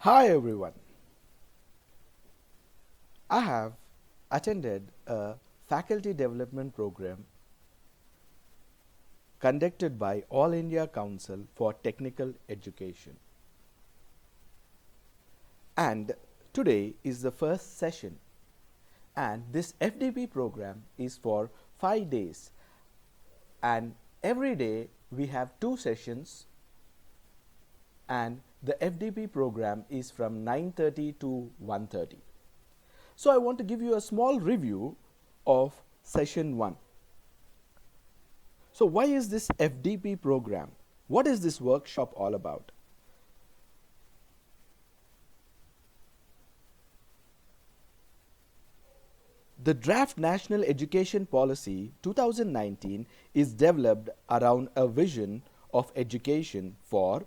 Hi everyone. I have attended a faculty development program conducted by All India Council for Technical Education. And today is the first session. And this FDP program is for 5 days. And every day we have 2 sessions, and the FDP program is from 9:30 to 1:30. So I want to give you a small review of session 1. So why is this FDP program? What is this workshop all about? The Draft National Education Policy 2019 is developed around a vision of education for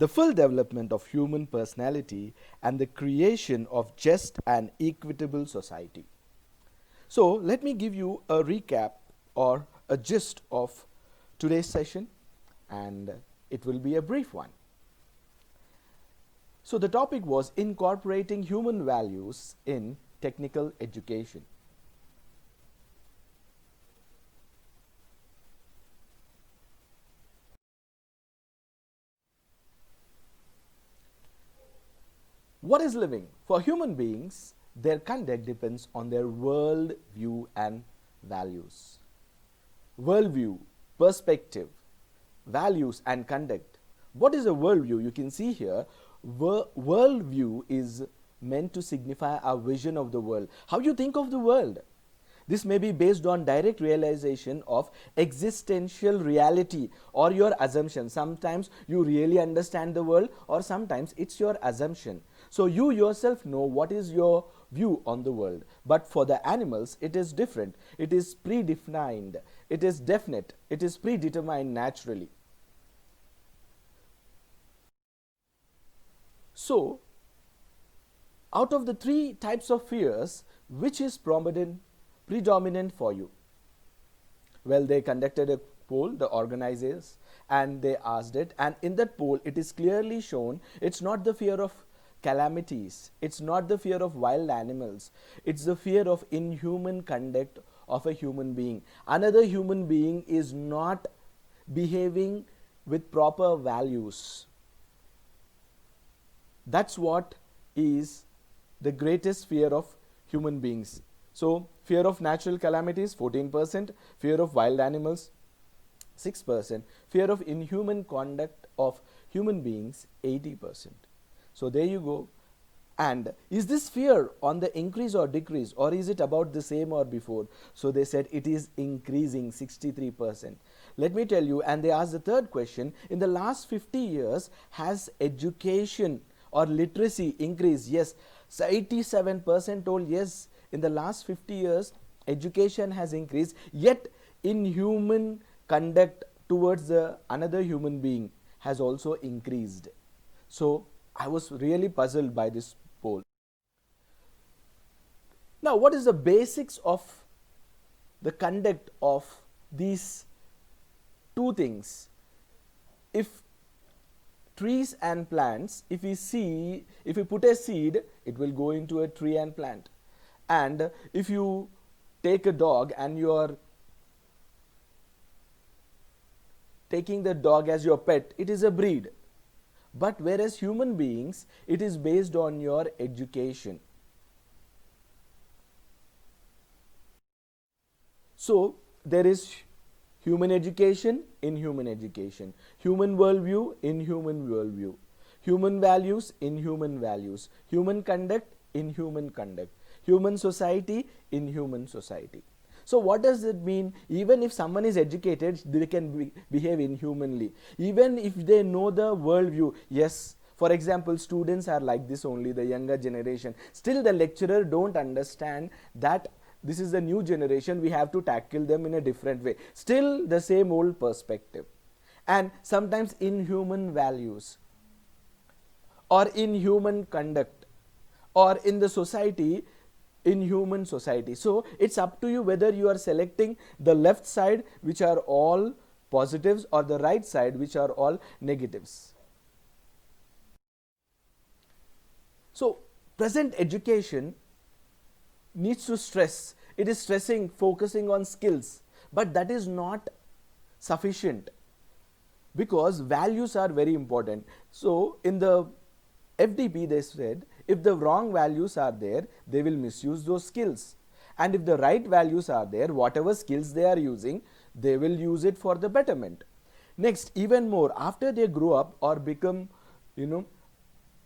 the full development of human personality and the creation of just and equitable society. So let me give you a recap or a gist of today's session, and it will be a brief one. So the topic was incorporating human values in technical education. What is living? For human beings, their conduct depends on their world view and values. Worldview, perspective, values and conduct. What is a worldview? You can see here, worldview is meant to signify our vision of the world. How you think of the world. This may be based on direct realization of existential reality or your assumption. Sometimes you really understand the world, or sometimes it's your assumption. So you yourself know what is your view on the world. But for the animals, it is different. It is predefined. It is definite. It is predetermined naturally. So, out of the 3 types of fears, which is predominant for you? Well, they conducted a poll, the organizers, and they asked it, and in that poll it is clearly shown it's not the fear of calamities, it's not the fear of wild animals, it's the fear of inhuman conduct of a human being. Another human being is not behaving with proper values. That's what is the greatest fear of human beings. So fear of natural calamities 14%, fear of wild animals 6%, fear of inhuman conduct of human beings 80%. So there you go. And is this fear on the increase or decrease, or is it about the same or before? So they said it is increasing 63%. Let me tell you, and they asked the third question, in the last 50 years has education or literacy increased? Yes. So 87% told yes, in the last 50 years education has increased, yet inhuman conduct towards another human being has also increased. So I was really puzzled by this poll. Now, what is the basics of the conduct of these 2 things? If trees and plants, if we put a seed, it will go into a tree and plant. And if you take a dog and you are taking the dog as your pet, it is a breed. But whereas human beings, it is based on your education. So there is human education in human education, human worldview in human worldview, human values in human values, human conduct in human conduct, human society in human society. So what does it mean? Even if someone is educated, they can behave inhumanly. Even if they know the worldview, yes. For example, students are like this only, the younger generation. Still the lecturer don't understand that this is the new generation, we have to tackle them in a different way. Still the same old perspective. And sometimes inhuman values or inhuman conduct, or in the society, in human society. So it's up to you whether you are selecting the left side, which are all positives, or the right side, which are all negatives. So present education needs to stress. It is stressing, focusing on skills, but that is not sufficient, because values are very important. So in the FDP they said, if the wrong values are there, they will misuse those skills, and if the right values are there, whatever skills they are using, they will use it for the betterment. Next, even more, after they grow up or become,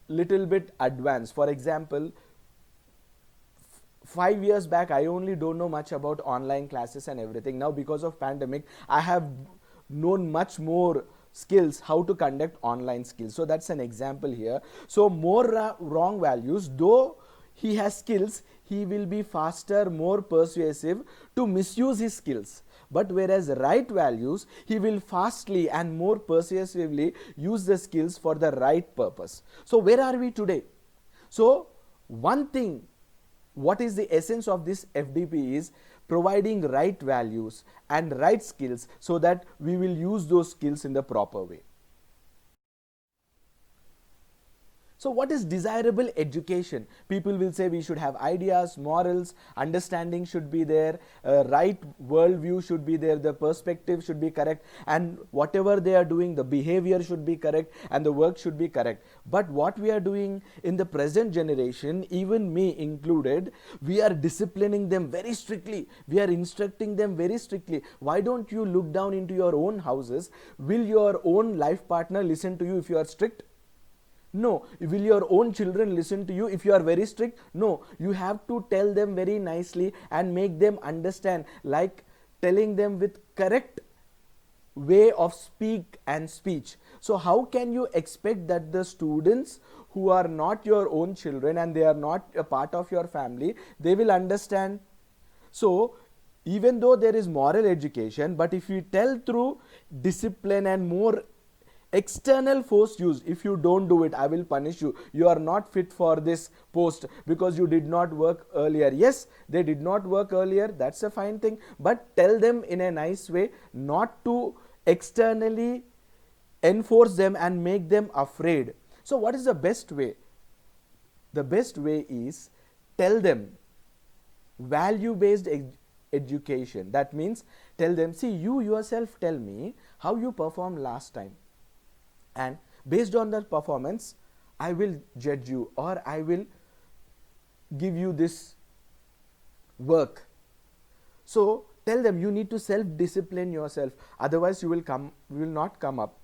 little bit advanced. For example, 5 years back, I only don't know much about online classes and everything. Now because of pandemic, I have known much more skills, how to conduct online skills. So that's an example here. So more wrong values, though he has skills, he will be faster, more persuasive to misuse his skills. But whereas right values, he will fastly and more persuasively use the skills for the right purpose. So where are we today? So one thing, what is the essence of this FDP is providing right values and right skills, so that we will use those skills in the proper way. So what is desirable education? People will say we should have ideas, morals, understanding should be there, right worldview should be there, the perspective should be correct, and whatever they are doing, the behavior should be correct and the work should be correct. But what we are doing in the present generation, even me included, we are disciplining them very strictly. We are instructing them very strictly. Why don't you look down into your own houses? Will your own life partner listen to you if you are strict? No. Will your own children listen to you if you are very strict? No. You have to tell them very nicely and make them understand, like telling them with correct way of speak and speech. So how can you expect that the students who are not your own children and they are not a part of your family, they will understand? So even though there is moral education, but if you tell through discipline and more external force used, if you don't do it, I will punish you, you are not fit for this post because you did not work earlier. Yes, they did not work earlier, that's a fine thing, but tell them in a nice way, not to externally enforce them and make them afraid. So what is the best way? The best way is tell them value based education. That means tell them, see, you yourself tell me how you performed last time, and based on that performance I will judge you, or I will give you this work. So tell them you need to self discipline yourself, otherwise you will not come up.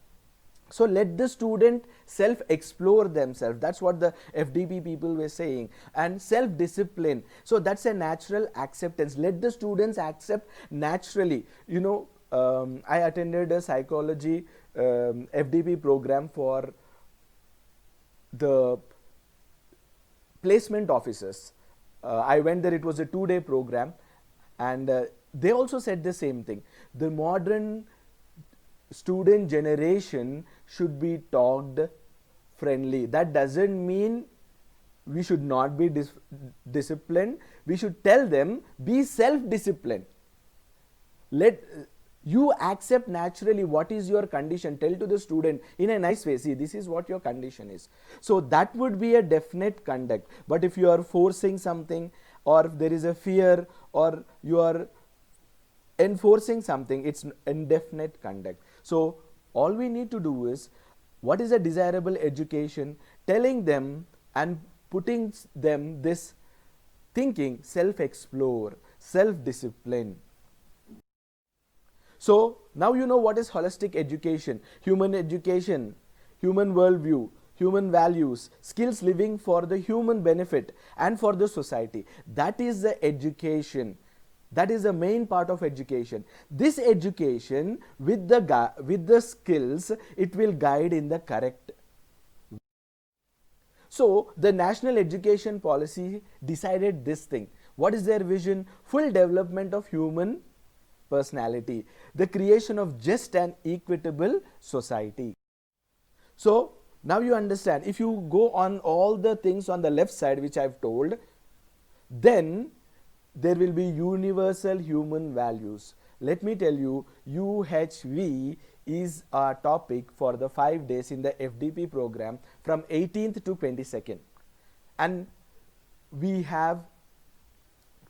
So let the student self explore themselves. That's what the FDP people were saying. And self discipline, so that's a natural acceptance. Let the students accept naturally. I attended a psychology FDP program for the placement officers. I went there, it was a 2-day program, and they also said the same thing. The modern student generation should be talked friendly. That doesn't mean we should not be disciplined. We should tell them, be self-disciplined. Let you accept naturally what is your condition. Tell to the student in a nice way, see, this is what your condition is. So that would be a definite conduct. But if you are forcing something, or if there is a fear, or you are enforcing something, it's indefinite conduct. So all we need to do is, what is a desirable education? Telling them and putting them this thinking, self-explore, self-discipline. So now you know what is holistic education, human worldview, human values, skills living for the human benefit and for the society. That is the education. That is the main part of education. This education with the skills, it will guide in the correct. So the National Education Policy decided this thing. What is their vision? Full development of human personality, the creation of just and equitable society. So now you understand, if you go on all the things on the left side which I have told, then there will be universal human values. Let me tell you, UHV is our topic for the 5 days in the FDP program from 18th to 22nd. and we have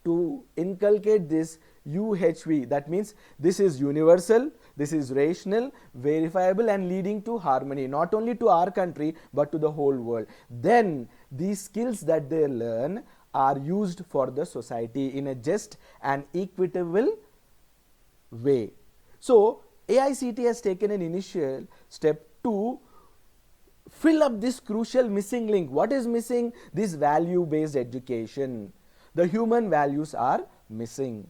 to inculcate this UHV. That means this is universal, this is rational, verifiable, and leading to harmony, not only to our country but to the whole world. Then these skills that they learn are used for the society in a just and equitable way. So AICT has taken an initial step to fill up this crucial missing link. What is missing? This value based education. The human values are missing.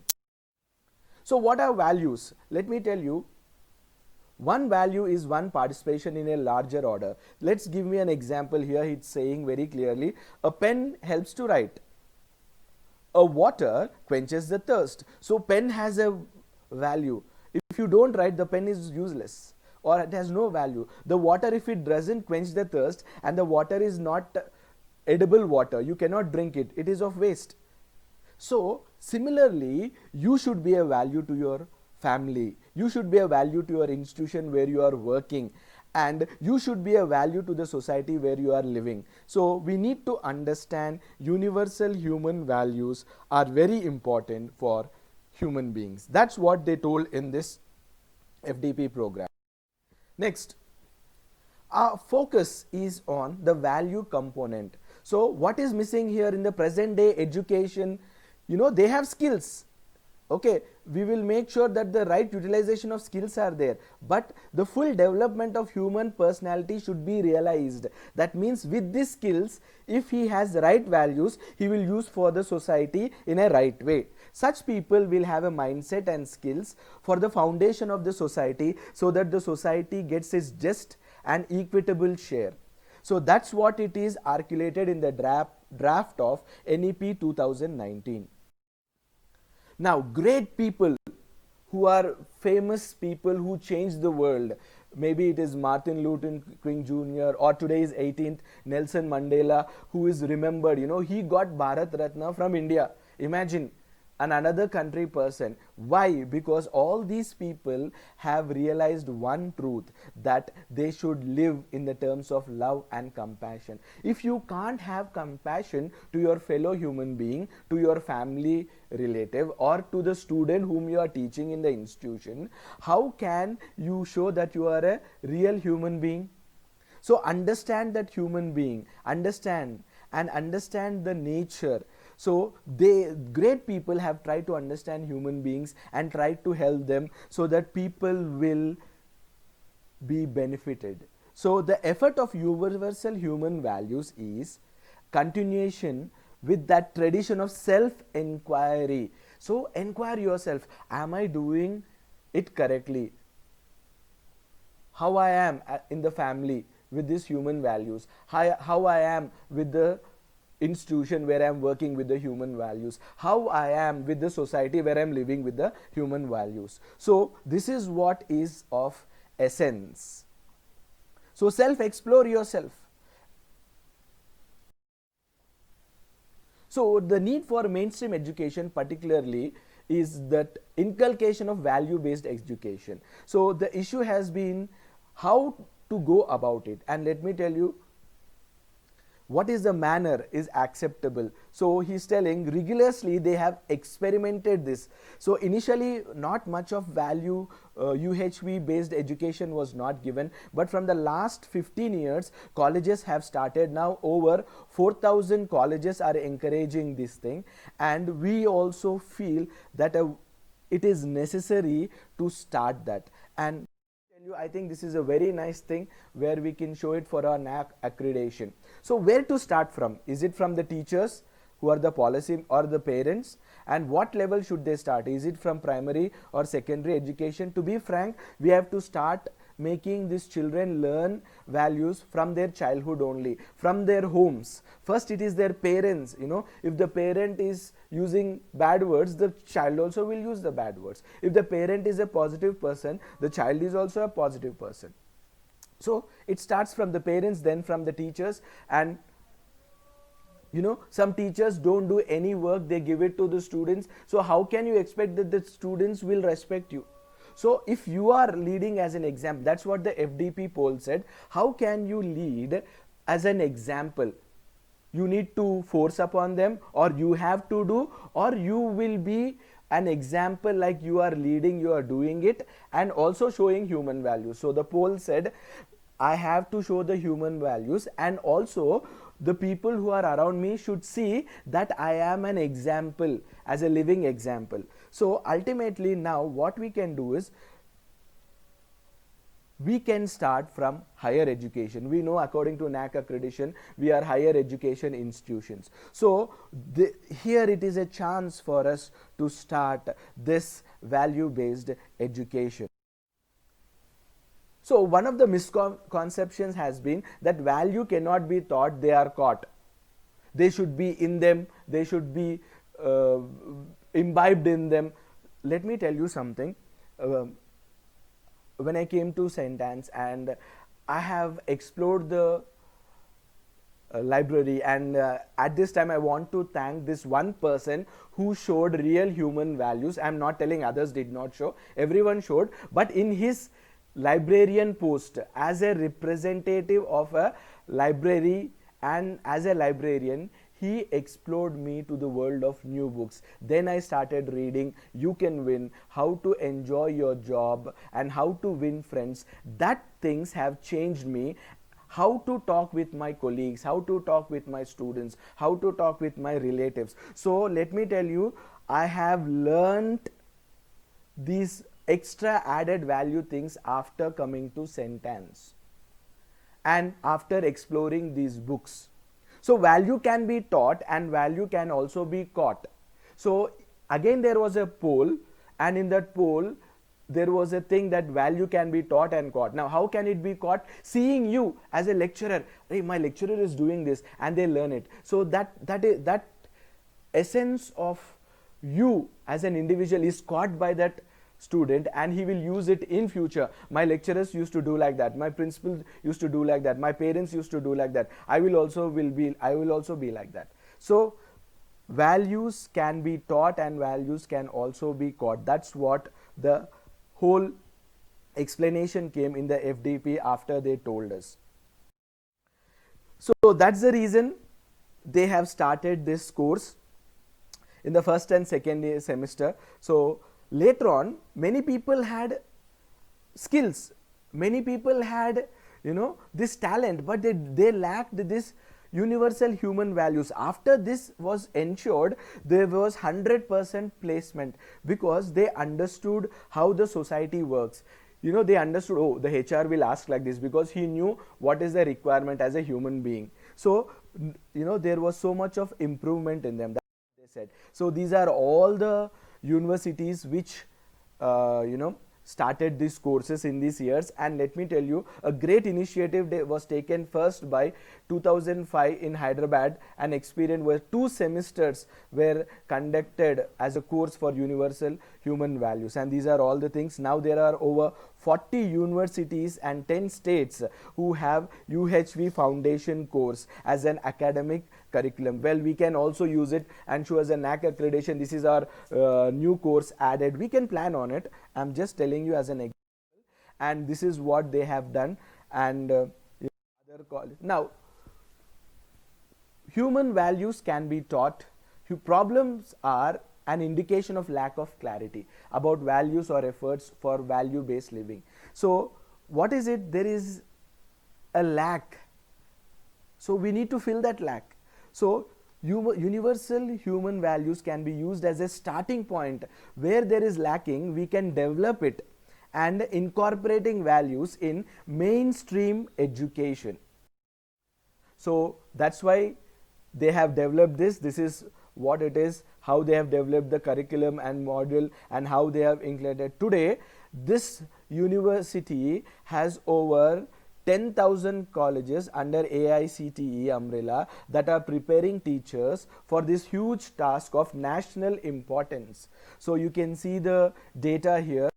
So what are values? Let me tell you. One value is one participation in a larger order. Let's give me an example here. It's saying very clearly, a pen helps to write. A water quenches the thirst. So pen has a value. If you don't write, the pen is useless or it has no value. The water, if it doesn't quench the thirst and the water is not edible water, you cannot drink it. It is of waste. So similarly, you should be a value to your family. You should be a value to your institution where you are working, and you should be a value to the society where you are living. So we need to understand universal human values are very important for human beings. That's what they told in this FDP program. Next, our focus is on the value component. So what is missing here in the present day education? They have skills. Okay, we will make sure that the right utilization of skills are there, but the full development of human personality should be realized. That means with these skills, if he has the right values, he will use for the society in a right way. Such people will have a mindset and skills for the foundation of the society, so that the society gets its just and equitable share. So that's what it is articulated in the draft of NEP 2019. Now, great people who are famous people who changed the world, maybe it is Martin Luther King Jr. or today's 18th Nelson Mandela, who is remembered. He got Bharat Ratna from India. Imagine, another country person. Why? Because all these people have realized one truth, that they should live in the terms of love and compassion. If you can't have compassion to your fellow human being, to your family relative, or to the student whom you are teaching in the institution, how can you show that you are a real human being? So understand that human being, understand the nature. So great people have tried to understand human beings and tried to help them so that people will be benefited. So the effort of universal human values is continuation with that tradition of self-inquiry. So inquire yourself, am I doing it correctly? How I am in the family with these human values, how I am with the institution where I am working with the human values, how I am with the society where I am living with the human values. So this is what is of essence. So self-explore yourself. So the need for mainstream education particularly is that inculcation of value-based education. So the issue has been how to go about it, and let me tell you what is the manner is acceptable. So he's telling rigorously they have experimented this. So initially not much of value UHV based education was not given, but from the last 15 years colleges have started. Now over 4,000 colleges are encouraging this thing, and we also feel that it is necessary to start that. And I think this is a very nice thing where we can show it for our NAAC accreditation. So where to start from? Is it from the teachers who are the policy, or the parents? And what level should they start? Is it from primary or secondary education? To be frank, we have to start making these children learn values from their childhood only, from their homes. First it is their parents. If the parent is using bad words, the child also will use the bad words. If the parent is a positive person, the child is also a positive person. So it starts from the parents, then from the teachers. And some teachers don't do any work, they give it to the students. So how can you expect that the students will respect you? So if you are leading as an example, that's what the FDP poll said, how can you lead as an example? you need to force upon them, or you have to do, or you will be an example, like you are leading, you are doing it, and also showing human values. So the poll said, I have to show the human values, and also the people who are around me should see that I am an example, as a living example. So ultimately now what we can do is, we can start from higher education. We know according to NAAC accreditation, we are higher education institutions. So here it is a chance for us to start this value based education. So one of the misconceptions has been that value cannot be taught, they are caught. They should be in them, they should be imbibed in them. Let me tell you something. When I came to St. Anne's, and I have explored the library, and at this time I want to thank this one person who showed real human values. I am not telling others did not show, everyone showed, but in his librarian post, as a representative of a library and as a librarian, he explored me to the world of new books. Then I started reading You Can Win, how to enjoy your job, and how to win friends. That things have changed me. How to talk with my colleagues, how to talk with my students, how to talk with my relatives. So let me tell you, I have learned these extra added value things after coming to St. Anne's and after exploring these books. So value can be taught and value can also be caught. So again there was a poll, and in that poll there was a thing that value can be taught and caught. Now how can it be caught? Seeing you as a lecturer, hey, my lecturer is doing this, and they learn it. So that essence of you as an individual is caught by that student, and he will use it in future. My lecturers used to do like that, my principal used to do like that, my parents used to do like that, I will also be like that. So values can be taught and values can also be caught. That's what the whole explanation came in the FDP after they told us. So that's the reason they have started this course in the first and second year semester. So later on, many people had skills, many people had, this talent, but they lacked this universal human values. After this was ensured, there was 100% placement, because they understood how the society works. They understood, oh, the HR will ask like this, because he knew what is the requirement as a human being. So there was so much of improvement in them. That's what they said. So these are all the universities which started these courses in these years. And let me tell you, a great initiative was taken first by 2005 in Hyderabad. An experience where 2 semesters were conducted as a course for universal human values, and these are all the things. Now there are over 40 universities and 10 states who have UHV foundation course as an academic curriculum. Well, we can also use it and show as a NAAC accreditation. This is our new course added. We can plan on it. I'm just telling you as an example, and this is what they have done. And other college. Now, human values can be taught. Problems are an indication of lack of clarity about values or efforts for value based living. So what is it? There is a lack, so we need to fill that lack. So universal human values can be used as a starting point. Where there is lacking, we can develop it, and incorporating values in mainstream education. So that's why they have developed this. This is what it is, how they have developed the curriculum and module, and how they have included. Today this university has over 10,000 colleges under AICTE umbrella that are preparing teachers for this huge task of national importance. So you can see the data here.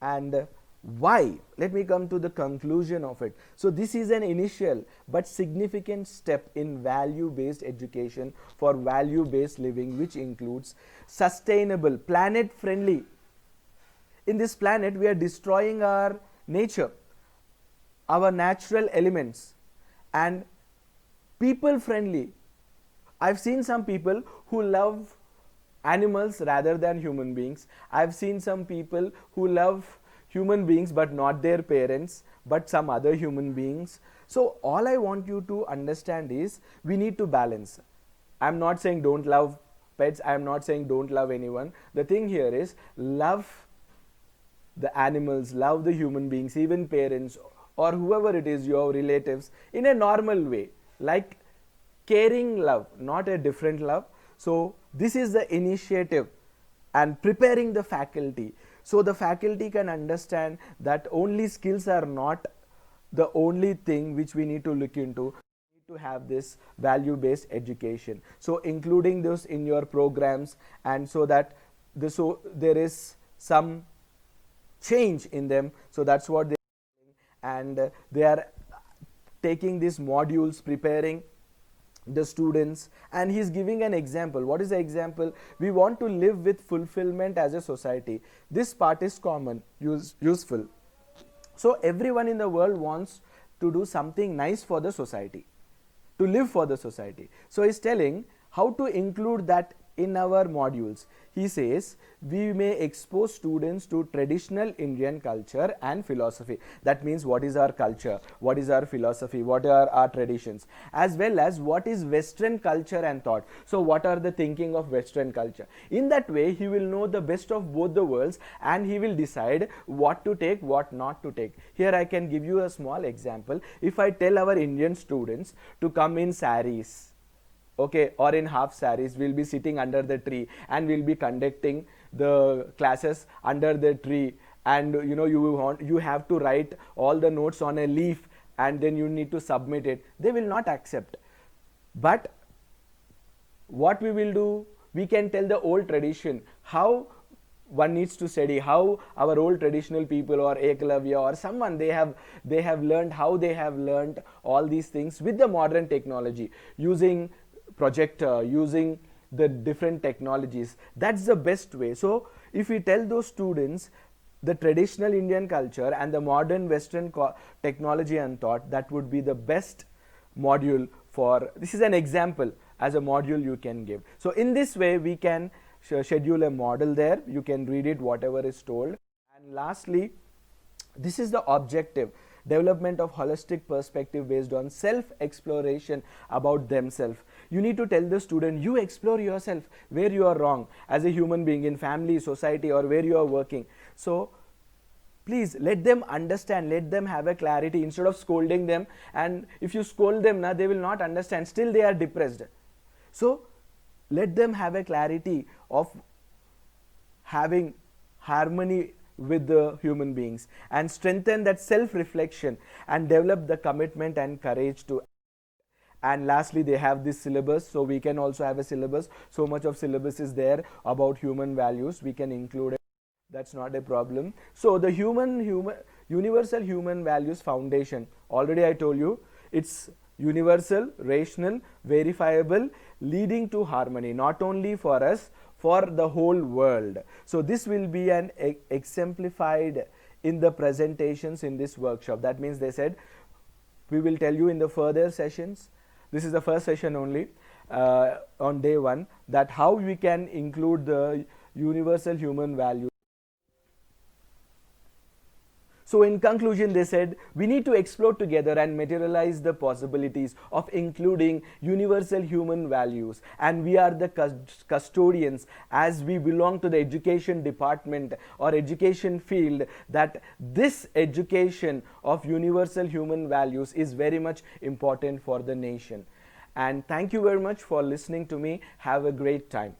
And why? Let me come to the conclusion of it. So this is an initial but significant step in value based education for value based living, which includes sustainable, planet friendly. In this planet we are destroying our nature, our natural elements, and people friendly, I've seen some people who love animals rather than human beings. I've seen some people who love human beings but not their parents, but some other human beings. So all I want you to understand is we need to balance. I'm not saying don't love pets, I'm not saying don't love anyone. The thing here is love the animals, love the human beings, even parents or whoever it is, your relatives, in a normal way, like caring love, not a different love. So this is the initiative and preparing the faculty, so the faculty can understand that only skills are not the only thing which we need to look into. We need to have this value based education, so including those in your programs, and so that so there is some change in them. So that's what they are doing, and they are taking these modules, preparing the students, and he's giving an example. What is the example? We want to live with fulfillment as a society. This part is common, useful. So everyone in the world wants to do something nice for the society, to live for the society. So he's telling how to include that in our modules. He says we may expose students to traditional Indian culture and philosophy. That means what is our culture, what is our philosophy, what are our traditions, as well as what is Western culture and thought. So what are the thinking of Western culture? In that way he will know the best of both the worlds, and he will decide what to take, what not to take. Here I can give you a small example. If I tell our Indian students to come in saris, okay, or in half saris, we'll be sitting under the tree and we'll be conducting the classes under the tree, and you have to write all the notes on a leaf and then you need to submit it. They will not accept. But what we will do, we can tell the old tradition, how one needs to study, how our old traditional people or Eklavya or someone, they have learned, how they have learned all these things with the modern technology, using projector, using the different technologies. That's the best way. So if we tell those students the traditional Indian culture and the modern Western technology and thought, that would be the best module for, this is an example as a module you can give. So in this way we can schedule a model there, you can read it whatever is told. And lastly, this is the objective: development of holistic perspective based on self exploration about themselves. You need to tell the student, you explore yourself, where you are wrong as a human being in family, society, or where you are working. So please let them understand, let them have a clarity instead of scolding them. And if you scold them now, they will not understand, still they are depressed. So let them have a clarity of having harmony with the human beings, and strengthen that self reflection and develop the commitment and courage to. And lastly, they have this syllabus, so we can also have a syllabus. So much of syllabus is there about human values, we can include it, that's not a problem. So the universal human values foundation, already I told you, it's universal, rational, verifiable, leading to harmony, not only for us, for the whole world. So this will be an exemplified in the presentations in this workshop. That means they said we will tell you in the further sessions, this is the first session only, on day 1, that how we can include the universal human values. So in conclusion, they said we need to explore together and materialize the possibilities of including universal human values, and we are the custodians, as we belong to the education department or education field, that this education of universal human values is very much important for the nation. And thank you very much for listening to me. Have a great time.